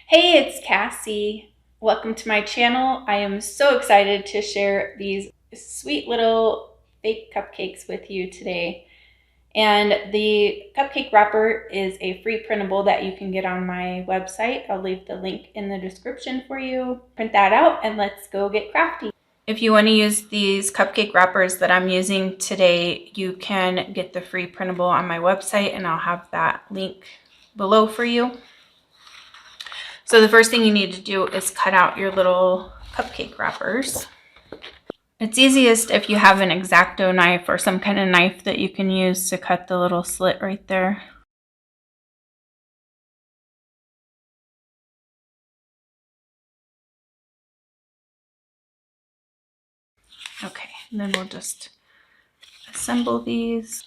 Hey, it's Cassie. Welcome to my channel. I am so excited to share these sweet little fake cupcakes with you today. And the cupcake wrapper is a free printable that you can get on my website. I'll leave the link in the description for you. Print that out and let's go get crafty. If you want to use these cupcake wrappers that I'm using today, you can get the free printable on my website, and I'll have that link below for you. So the first thing you need to do is cut out your little cupcake wrappers. It's easiest if you have an X-Acto knife or some kind of knife that you can use to cut the little slit right there. Okay, and then we'll just assemble these.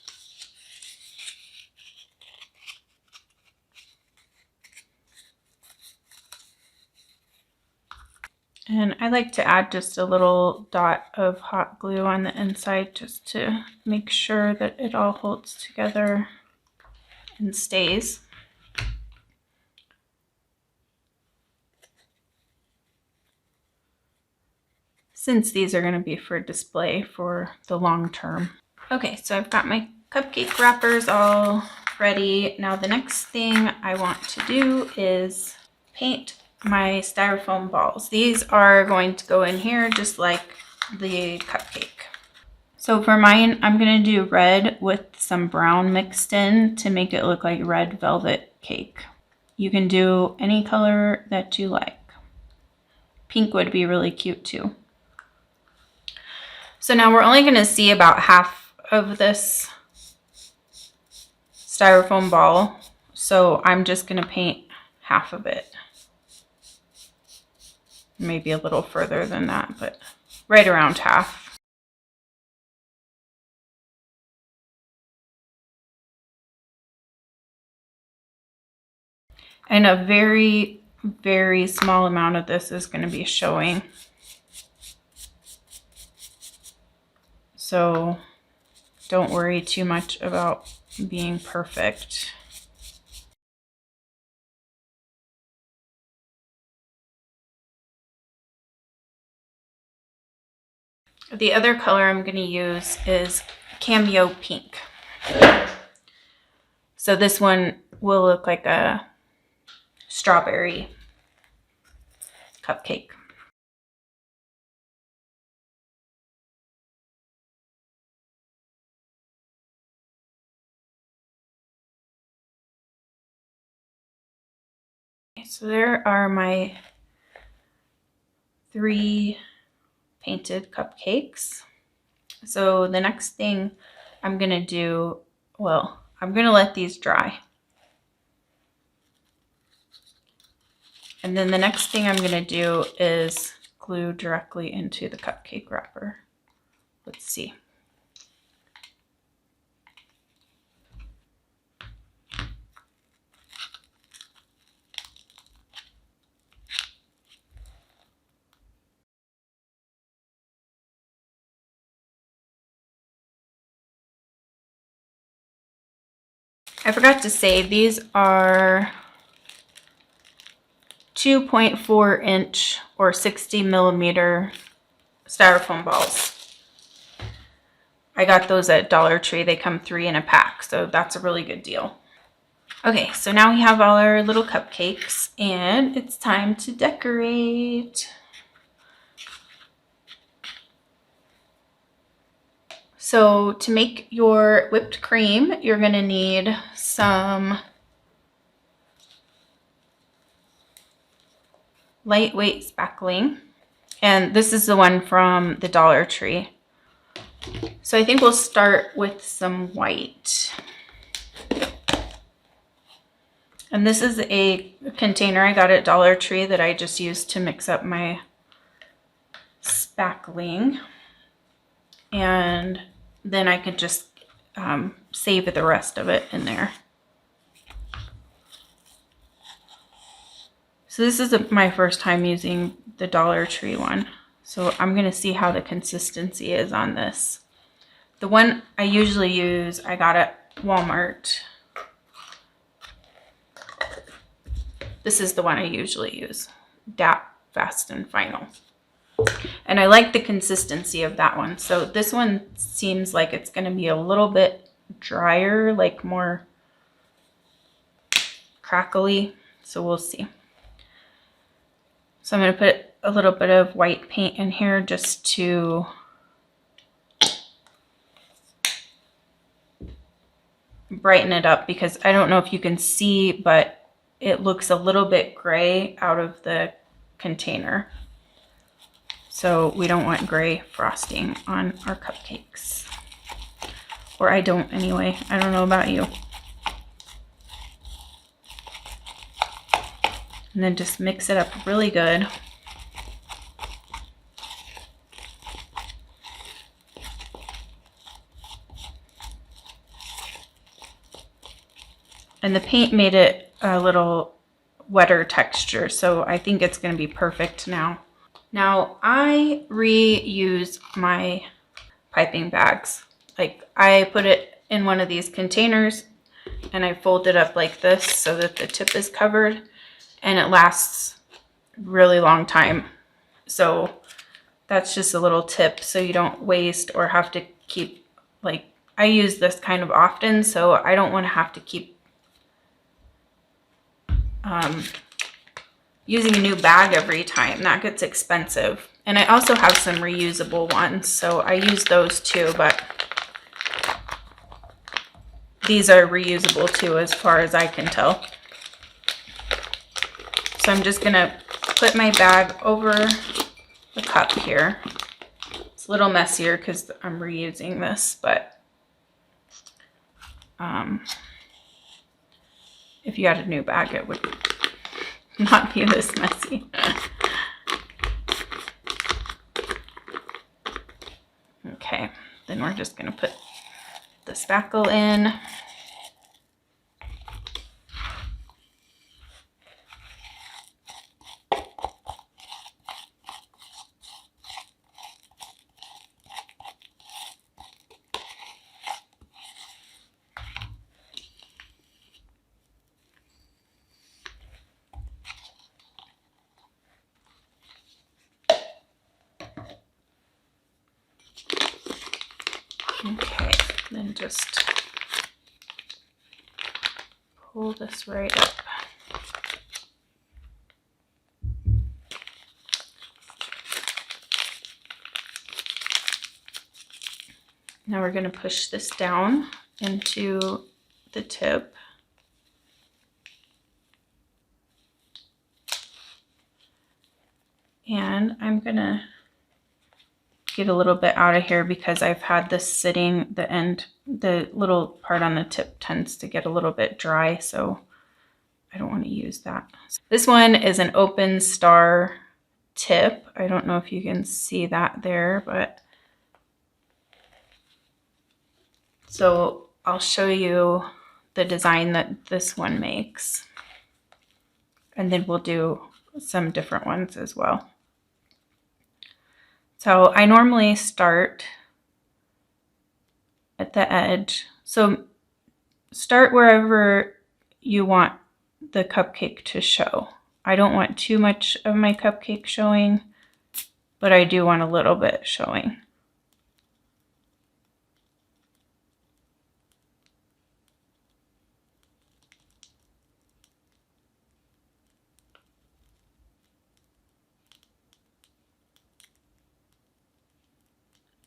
And I like to add just a little dot of hot glue on the inside just to make sure that it all holds together and stays. Since these are going to be for display for the long term. Okay, so I've got my cupcake wrappers all ready. Now the next thing I want to do is paint my styrofoam balls. These are going to go in here just like the cupcake. So for mine, I'm going to do red with some brown mixed in to make it look like red velvet cake. You can do any color that you like. Pink would be really cute too. So now we're only going to see about half of this styrofoam ball. So I'm just going to paint half of it. Maybe a little further than that, but right around half. And a very, very small amount of this is going to be showing. So don't worry too much about being perfect. The other color I'm going to use is Cameo Pink. So this one will look like a strawberry cupcake. Okay, so there are my 3 painted cupcakes. So the next thing I'm going to do, well, I'm going to let these dry. And then the next thing I'm going to do is glue directly into the cupcake wrapper. Let's see. I forgot to say, these are 2.4 inch or 60 millimeter styrofoam balls. I got those at Dollar Tree. They come 3 in a pack, so that's a really good deal. Okay, so now we have all our little cupcakes and it's time to decorate. So to make your whipped cream, you're going to need some lightweight spackling. And this is the one from the Dollar Tree. So I think we'll start with some white. And this is a container I got at Dollar Tree that I just used to mix up my spackling. And then I could just save the rest of it in there. So this is my first time using the Dollar Tree one. So I'm going to see how the consistency is on this. The one I usually use, I got at Walmart. This is the one I usually use, DAP Fast and Final. And I like the consistency of that one. So this one seems like it's going to be a little bit drier, like more crackly. So we'll see. So I'm going to put a little bit of white paint in here just to brighten it up, because I don't know if you can see, but it looks a little bit gray out of the container. So we don't want gray frosting on our cupcakes. Or I don't anyway. I don't know about you. And then just mix it up really good. And the paint made it a little wetter texture, so I think it's going to be perfect now. Now I reuse my piping bags. Like, I put it in one of these containers and I fold it up like this so that the tip is covered, and it lasts a really long time. So that's just a little tip so you don't waste or have to keep, like, I use this kind of often, so I don't want to have to keep using a new bag every time. That gets expensive. And I also have some reusable ones, so I use those too, but these are reusable too as far as I can tell. So I'm just gonna put my bag over the cup here. It's a little messier because I'm reusing this, but if you had a new bag, it would not be this messy. Okay, then we're just gonna put the spackle in. Okay, then just pull this right up. Now we're going to push this down into the tip. And I'm going to get a little bit out of here because I've had this sitting, the end, the little part on the tip tends to get a little bit dry, so I don't want to use that. This one is an open star tip. I don't know if you can see that there, but so I'll show you the design that this one makes, and then we'll do some different ones as well. So I normally start at the edge. So start wherever you want the cupcake to show. I don't want too much of my cupcake showing, but I do want a little bit showing.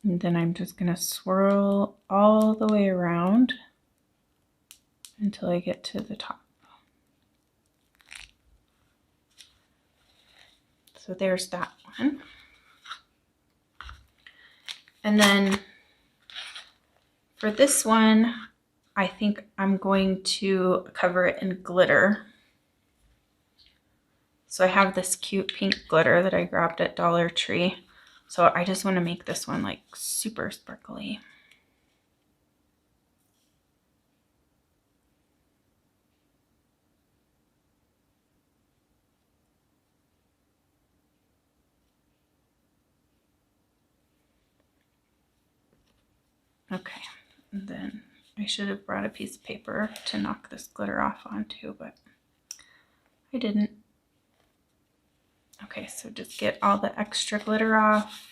And then I'm just going to swirl all the way around until I get to the top. So there's that one. And then for this one, I think I'm going to cover it in glitter. So I have this cute pink glitter that I grabbed at Dollar Tree. So I just want to make this one like super sparkly. Okay, and then I should have brought a piece of paper to knock this glitter off onto, but I didn't. Okay, so just get all the extra glitter off.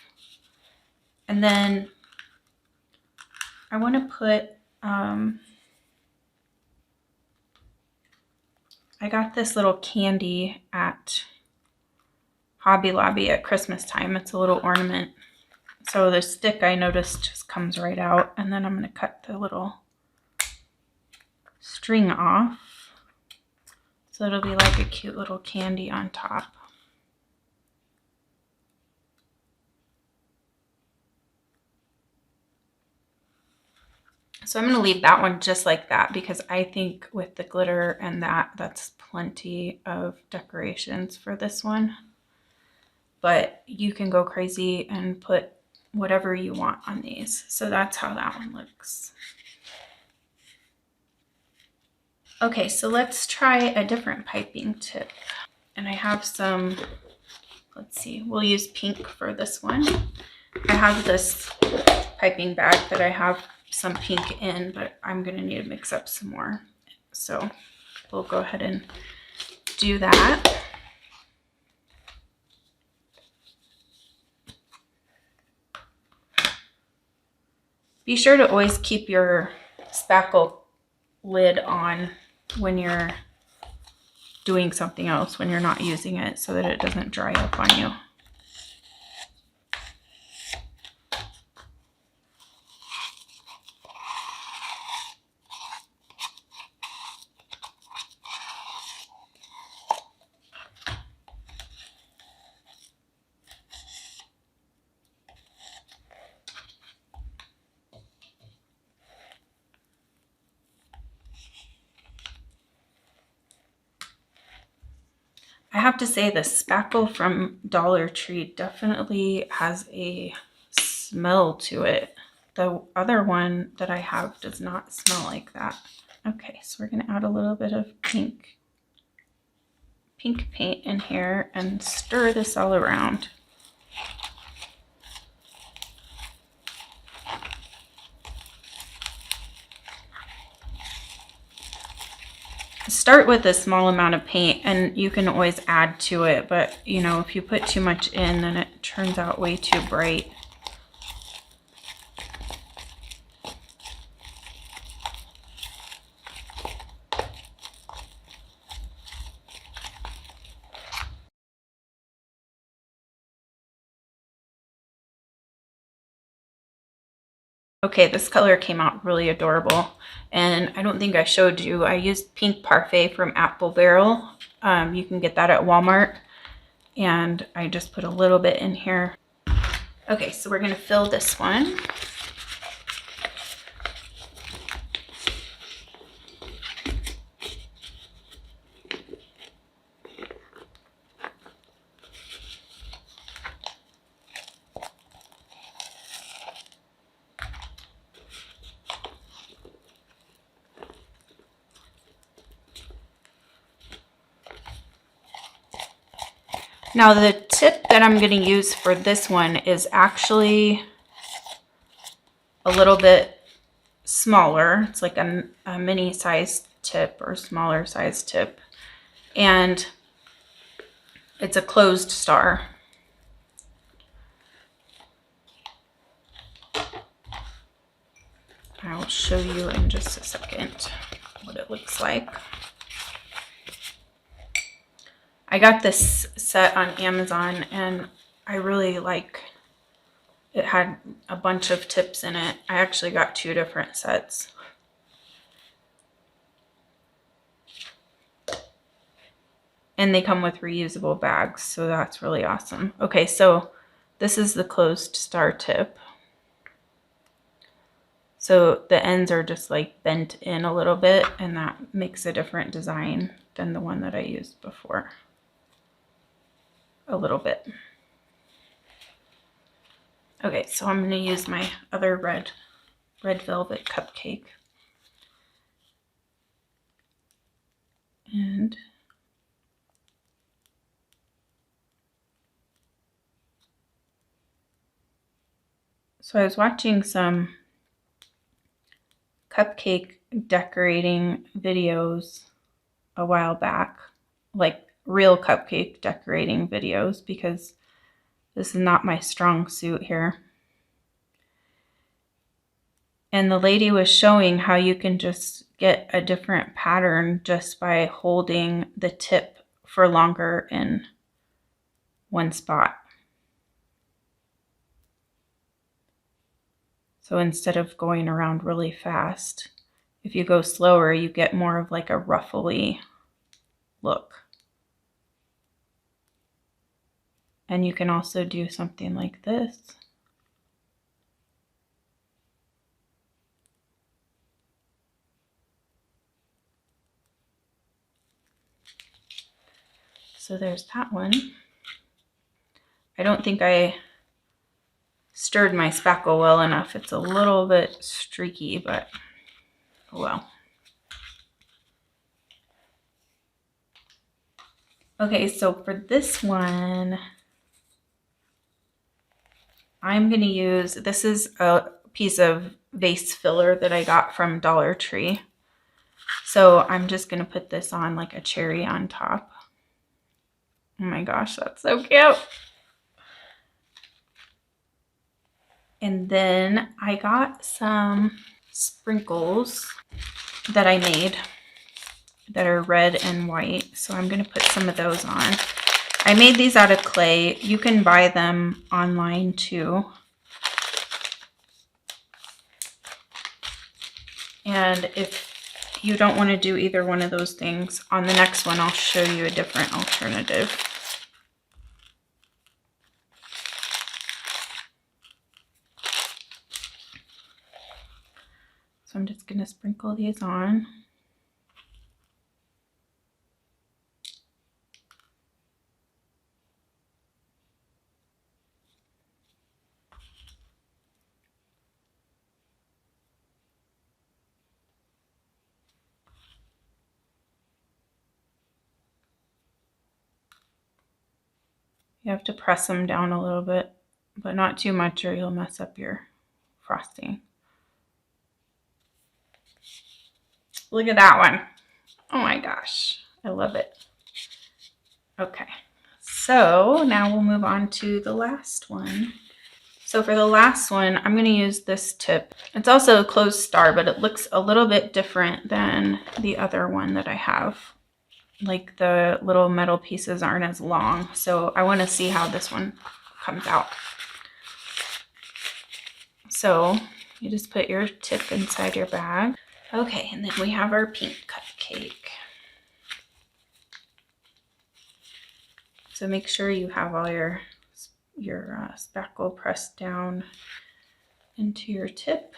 And then I want to put, I got this little candy at Hobby Lobby at Christmas time. It's a little ornament. So the stick, I noticed, just comes right out. And then I'm going to cut the little string off. So it'll be like a cute little candy on top. So I'm going to leave that one just like that because I think with the glitter and that's plenty of decorations for this one. But you can go crazy and put whatever you want on these. So that's how that one looks. Okay, so let's try a different piping tip. And I have some, let's see, we'll use pink for this one. I have this piping bag that I have some pink in, but I'm going to need to mix up some more. So we'll go ahead and do that. Be sure to always keep your spackle lid on when you're doing something else, when you're not using it, so that it doesn't dry up on you. I have to say the spackle from Dollar Tree definitely has a smell to it. The other one that I have does not smell like that. Okay, so we're going to add a little bit of pink paint in here and stir this all around. Start with a small amount of paint and you can always add to it, but you know, if you put too much in, then it turns out way too bright. Okay, this color came out really adorable, and I don't think I showed you. I used Pink Parfait from Apple Barrel. You can get that at Walmart, and I just put a little bit in here. Okay, so we're gonna fill this one. Now the tip that I'm going to use for this one is actually a little bit smaller. It's like a mini size tip or smaller size tip. And it's a closed star. I'll show you in just a second what it looks like. I got this set on Amazon and I really like it. Had a bunch of tips in it. I actually got 2 different sets. And they come with reusable bags, so that's really awesome. Okay, so this is the closed star tip. So the ends are just like bent in a little bit, and that makes a different design than the one that I used before. A little bit. Okay, so I'm going to use my other red velvet cupcake. And so I was watching some cupcake decorating videos a while back, like real cupcake decorating videos because this is not my strong suit here. And the lady was showing how you can just get a different pattern just by holding the tip for longer in one spot. So instead of going around really fast, if you go slower, you get more of like a ruffly look. And you can also do something like this. So there's that one. I don't think I stirred my spackle well enough. It's a little bit streaky, but oh well. Okay, so for this one, I'm gonna use, this is a piece of vase filler that I got from Dollar Tree. So I'm just gonna put this on like a cherry on top. Oh my gosh, that's so cute. And then I got some sprinkles that I made that are red and white. So I'm gonna put some of those on. I made these out of clay. You can buy them online too. And if you don't want to do either one of those things, on the next one I'll show you a different alternative. So I'm just going to sprinkle these on. You have to press them down a little bit, but not too much or you'll mess up your frosting. Look at that one. Oh my gosh, I love it. Okay, so now we'll move on to the last one. So for the last one, I'm going to use this tip. It's also a closed star, but it looks a little bit different than the other one that I have. Like the little metal pieces aren't as long. So I want to see how this one comes out. So you just put your tip inside your bag. Okay, and then we have our pink cupcake. So make sure you have all your spackle pressed down into your tip.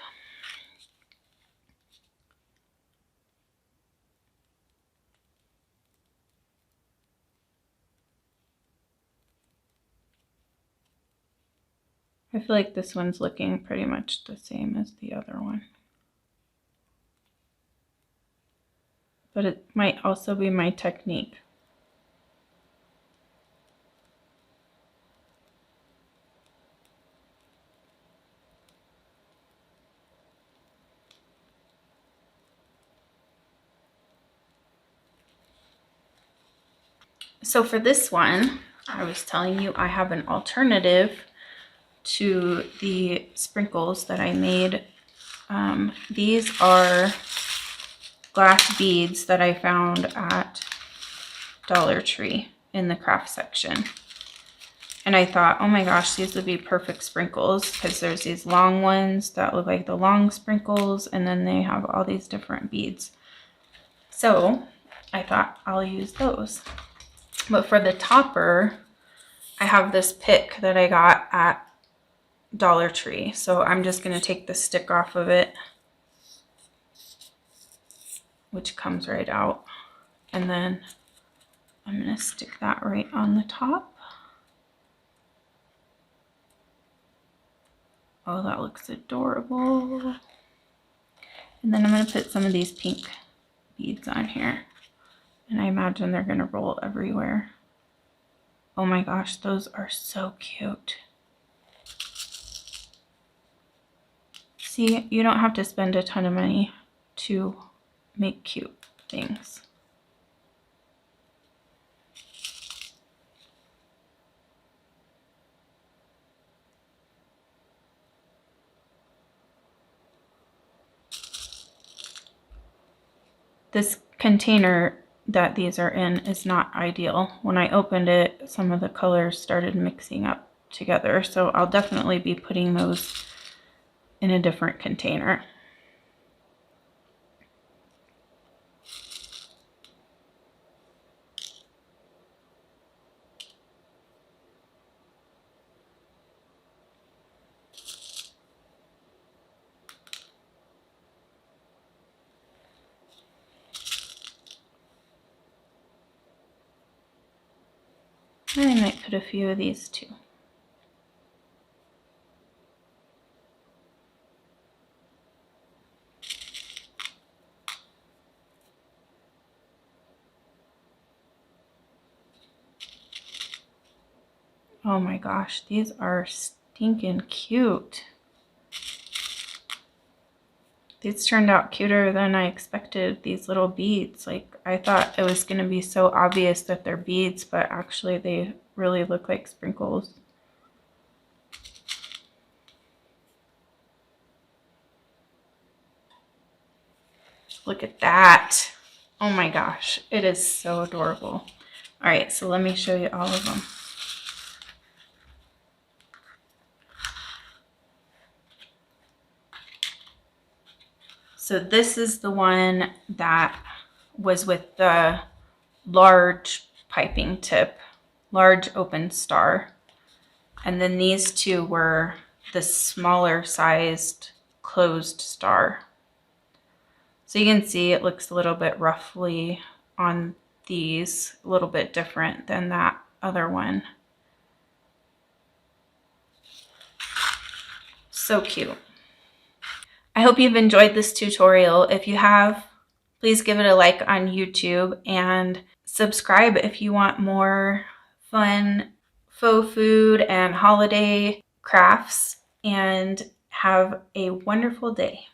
I feel like this one's looking pretty much the same as the other one. But it might also be my technique. So for this one, I was telling you I have an alternative to the sprinkles that I made. These are glass beads that I found at Dollar Tree in the craft section. And I thought, oh my gosh, these would be perfect sprinkles because there's these long ones that look like the long sprinkles, and then they have all these different beads. So I thought I'll use those. But for the topper, I have this pick that I got at Dollar Tree. So I'm just going to take the stick off of it, which comes right out. And then I'm going to stick that right on the top. Oh, that looks adorable. And then I'm going to put some of these pink beads on here. And I imagine they're going to roll everywhere. Oh my gosh, those are so cute. See, you don't have to spend a ton of money to make cute things. This container that these are in is not ideal. When I opened it, some of the colors started mixing up together, so I'll definitely be putting those in a different container. I might put a few of these too. Oh my gosh, these are stinking cute. These turned out cuter than I expected, these little beads. Like, I thought it was going to be so obvious that they're beads, but actually they really look like sprinkles. Look at that. Oh my gosh, it is so adorable. All right, so let me show you all of them. So this is the one that was with the large piping tip, large open star. And then these two were the smaller sized closed star. So you can see it looks a little bit roughly on these, a little bit different than that other one. So cute. I hope you've enjoyed this tutorial. If you have, please give it a like on YouTube and subscribe if you want more fun faux food and holiday crafts, and have a wonderful day.